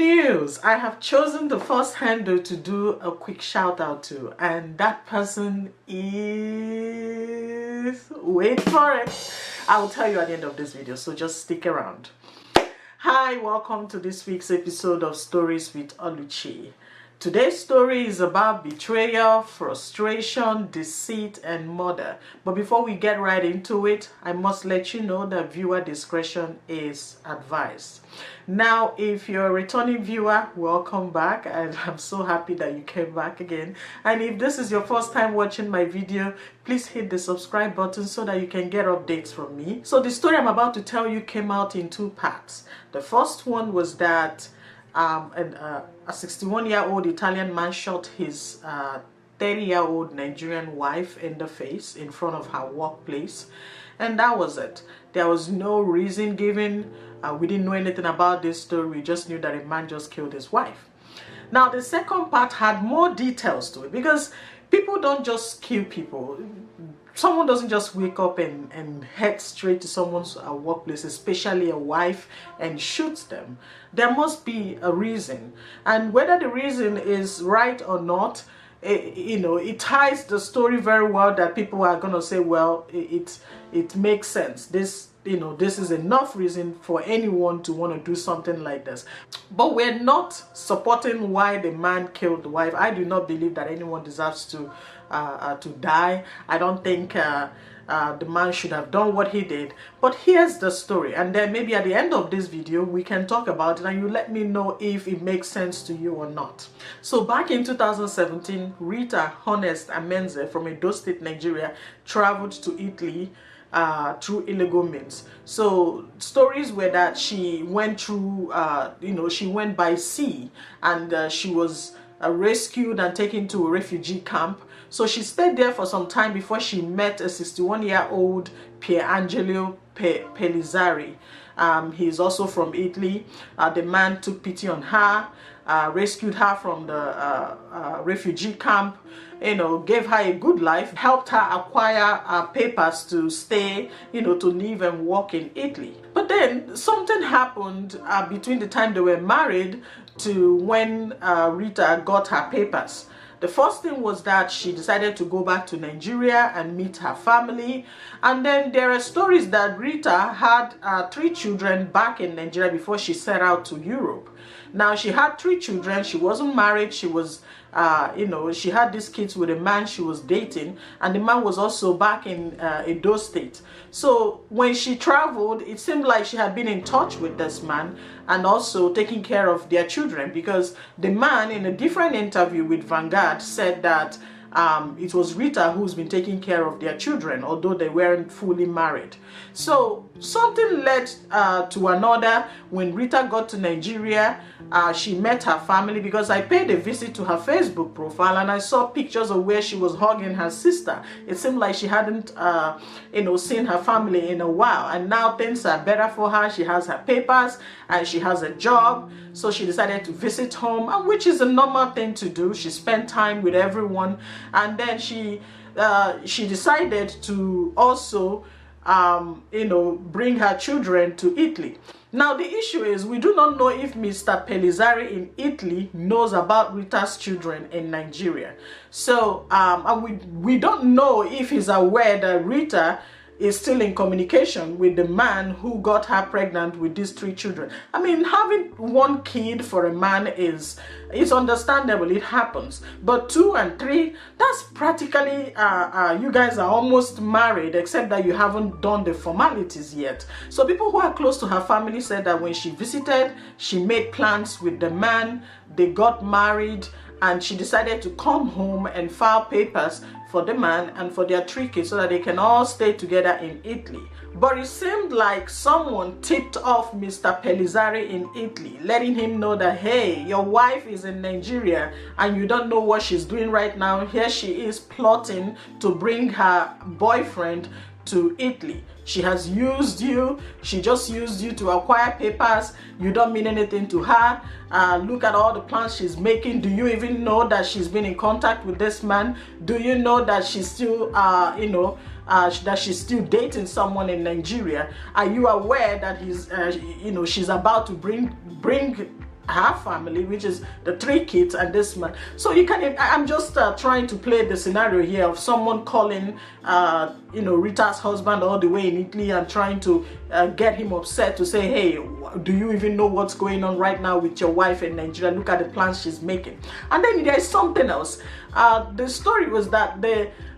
news! I have chosen the first handle to do a quick shout out to, and that person is... wait for it. I will tell you at the end of this video, so just stick around. Hi, welcome to this week's episode of Stories with Oluchi. Today's story is about betrayal, frustration, deceit, and murder. But before we get right into it, I must let you know that viewer discretion is advised. Now, if you're a returning viewer, welcome back, and I'm so happy that you came back again. And if this is your first time watching my video, please hit the subscribe button so that you can get updates from me. So the story I'm about to tell you came out in two parts. The first one was that a 61-year-old Italian man shot his 30-year-old Nigerian wife in the face in front of her workplace, and that was it. There was no reason given. We didn't know anything about this story. We just knew that a man just killed his wife. Now the second part had more details to it, because people don't just kill people. Someone doesn't just wake up and head straight to someone's workplace, especially a wife, and shoots them. There must be a reason, and whether the reason is right or not, it ties the story very well, that people are gonna say, well, it makes sense. This is enough reason for anyone to want to do something like this. But we're not supporting why the man killed the wife. I do not believe that anyone deserves to die. I don't think the man should have done what he did. But here's the story, and then maybe at the end of this video we can talk about it and you let me know if it makes sense to you or not. So back in 2017, Rita Honest Amenze from Edo State, Nigeria, traveled to Italy through illegal means. So stories were that she went through, she went by sea, and she was rescued and taken to a refugee camp. So she stayed there for some time before she met a 61-year-old Pierangelo Pellizzari. He's also from Italy. The man took pity on her, rescued her from the refugee camp, gave her a good life, helped her acquire papers to stay, to live and work in Italy. But then something happened between the time they were married to when Rita got her papers. The first thing was that she decided to go back to Nigeria and meet her family. And then there are stories that Rita had 3 children back in Nigeria before she set out to Europe. Now, she had 3 children. She wasn't married. She was, she had these kids with a man she was dating, and the man was also back in Edo State. So when she traveled, it seemed like she had been in touch with this man and also taking care of their children, because the man, in a different interview with Vanguard, said that it was Rita who's been taking care of their children, although they weren't fully married. So something led to another. When Rita got to Nigeria, she met her family, because I paid a visit to her Facebook profile and I saw pictures of where she was hugging her sister. It seemed like she hadn't seen her family in a while, and now things are better for her. She has her papers and she has a job, so she decided to visit home, which is a normal thing to do. She spent time with everyone, and then she decided to also bring her children to Italy. Now the issue is, we do not know if Mr. Pellizzari in Italy knows about Rita's children in Nigeria. So and we don't know if he's aware that Rita is still in communication with the man who got her pregnant with these 3 children. I mean, having 1 kid for a man it's understandable, it happens. But 2 and 3, that's practically, you guys are almost married, except that you haven't done the formalities yet. So people who are close to her family said that when she visited, she made plans with the man, they got married, and she decided to come home and file papers for the man and for their 3 kids so that they can all stay together in Italy. But it seemed like someone tipped off Mr. Pellizzari in Italy, letting him know that, hey, your wife is in Nigeria and you don't know what she's doing right now. Here she is plotting to bring her boyfriend to Italy. She has used you. She just used you to acquire papers. You don't mean anything to her. Look at all the plans she's making. Do you even know that she's been in contact with this man? Do you know that she's still, that she's still dating someone in Nigeria? Are you aware that he's, she's about to bring her family, which is the 3 kids and this man. So you can, I'm just trying to play the scenario here of someone calling you know, Rita's husband all the way in Italy and trying to get him upset to say, hey, do you even know what's going on right now with your wife in Nigeria? Look at the plans she's making. And then there's something else. The story was that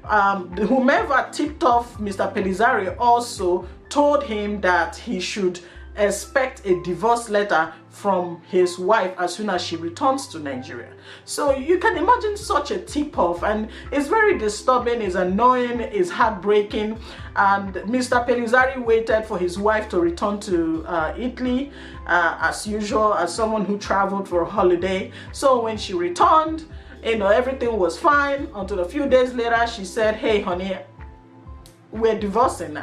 whomever tipped off Mr. Pelizari also told him that he should expect a divorce letter from his wife as soon as she returns to Nigeria. So you can imagine such a tip-off, and it's very disturbing, it's annoying, it's heartbreaking. And Mr. Pelizari waited for his wife to return to Italy as usual, as someone who traveled for a holiday. So when she returned, you know, everything was fine until a few days later she said, hey honey, we're divorcing.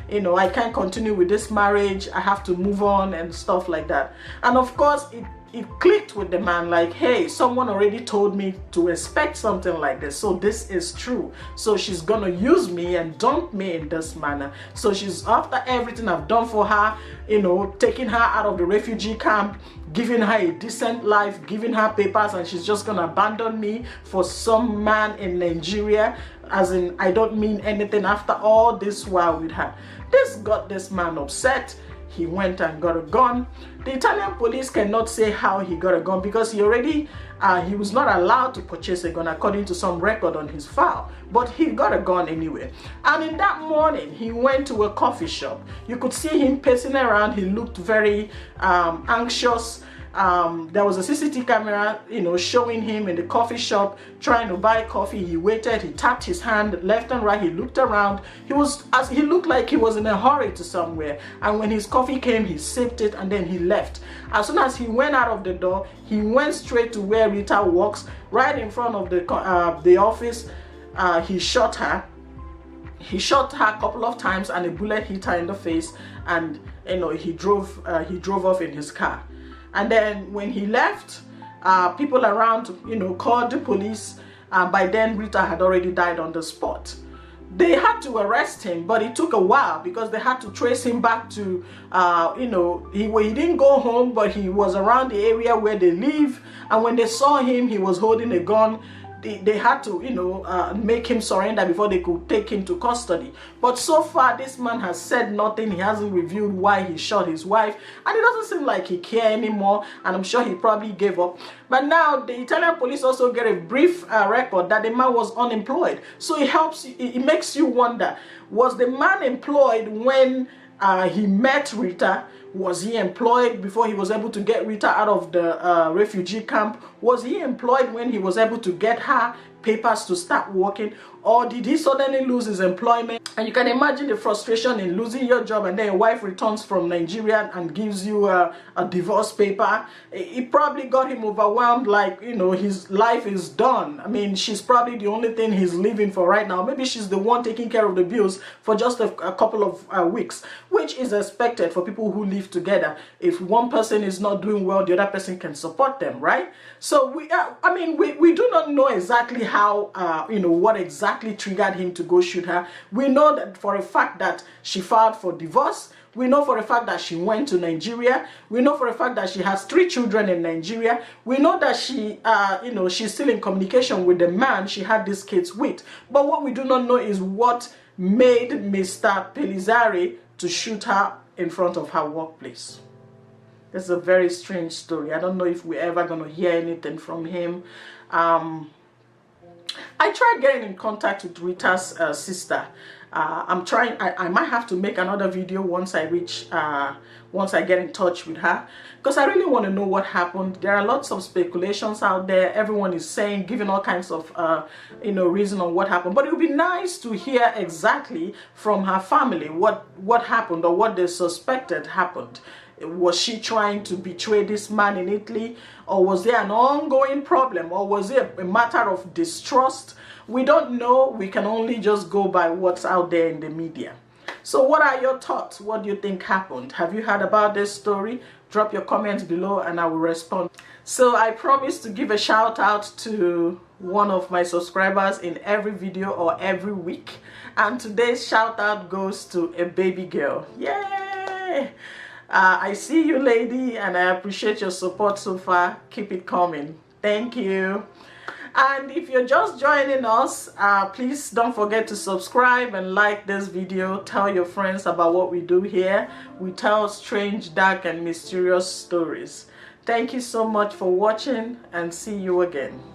You know, I can't continue with this marriage. I have to move on and stuff like that. And of course, it clicked with the man, like, hey, someone already told me to expect something like this, so this is true. So she's gonna use me and dump me in this manner. So she's, after everything I've done for her, you know, taking her out of the refugee camp, giving her a decent life, giving her papers, and she's just gonna abandon me for some man in Nigeria. As in, I don't mean anything after all this while with her. This got this man upset. He went and got a gun. The Italian police cannot say how he got a gun because he was not allowed to purchase a gun according to some record on his file. But he got a gun anyway. And in that morning, he went to a coffee shop. You could see him pacing around. He looked very anxious. There was a CCTV camera, you know, showing him in the coffee shop trying to buy coffee. He waited, he tapped his hand left and right, he looked around. He looked like he was in a hurry to somewhere, and when his coffee came, he sipped it and then he left. As soon as he went out of the door, he went straight to where Rita works, right in front of the office. He shot her. He shot her a couple of times and a bullet hit her in the face, and you know, he drove off in his car. And then when he left, people around, you know, called the police. By then, Rita had already died on the spot. They had to arrest him, but it took a while because they had to trace him back to, you know, he didn't go home, but he was around the area where they live. And when they saw him, he was holding a gun. They had to, you know, make him surrender before they could take him to custody. But so far, this man has said nothing. He hasn't revealed why he shot his wife, and it doesn't seem like he cares anymore, and I'm sure he probably gave up. But now the Italian police also get a brief record that the man was unemployed. So it makes you wonder, was the man employed when he met Rita? Was he employed before he was able to get Rita out of the refugee camp? Was he employed when he was able to get her papers to start working? Or did he suddenly lose his employment? And you can imagine the frustration in losing your job, and then your wife returns from Nigeria and gives you a divorce paper. It probably got him overwhelmed, like, you know, his life is done. I mean, she's probably the only thing he's living for right now. Maybe she's the one taking care of the bills for just a couple of weeks, which is expected for people who live together. If one person is not doing well, the other person can support them, right? So we do not know exactly how, you know, what exactly triggered him to go shoot her. We know that for a fact that she filed for divorce. We know for a fact that she went to Nigeria. We know for a fact that she has 3 children in Nigeria. We know that she, you know, she's still in communication with the man she had these kids with. But what we do not know is what made Mr. Pelizari to shoot her in front of her workplace. This is a very strange story. I don't know if we're ever going to hear anything from him. I tried getting in contact with Rita's sister. I might have to make another video once I get in touch with her, because I really want to know what happened. There are lots of speculations out there. Everyone is saying, giving all kinds of, you know, reason on what happened. But it would be nice to hear exactly from her family what happened or what they suspected happened. Was she trying to betray this man in Italy, or was there an ongoing problem, or was it a matter of distrust? We don't know. We can only just go by what's out there in the media. So what are your thoughts? What do you think happened? Have you heard about this story? Drop your comments below and I will respond. So I promise to give a shout out to one of my subscribers in every video or every week. And today's shout out goes to a baby girl. Yay! I see you, lady, and I appreciate your support so far. Keep it coming. Thank you. And if you're just joining us, please don't forget to subscribe and like this video. Tell your friends about what we do here. We tell strange, dark, and mysterious stories. Thank you so much for watching, and see you again.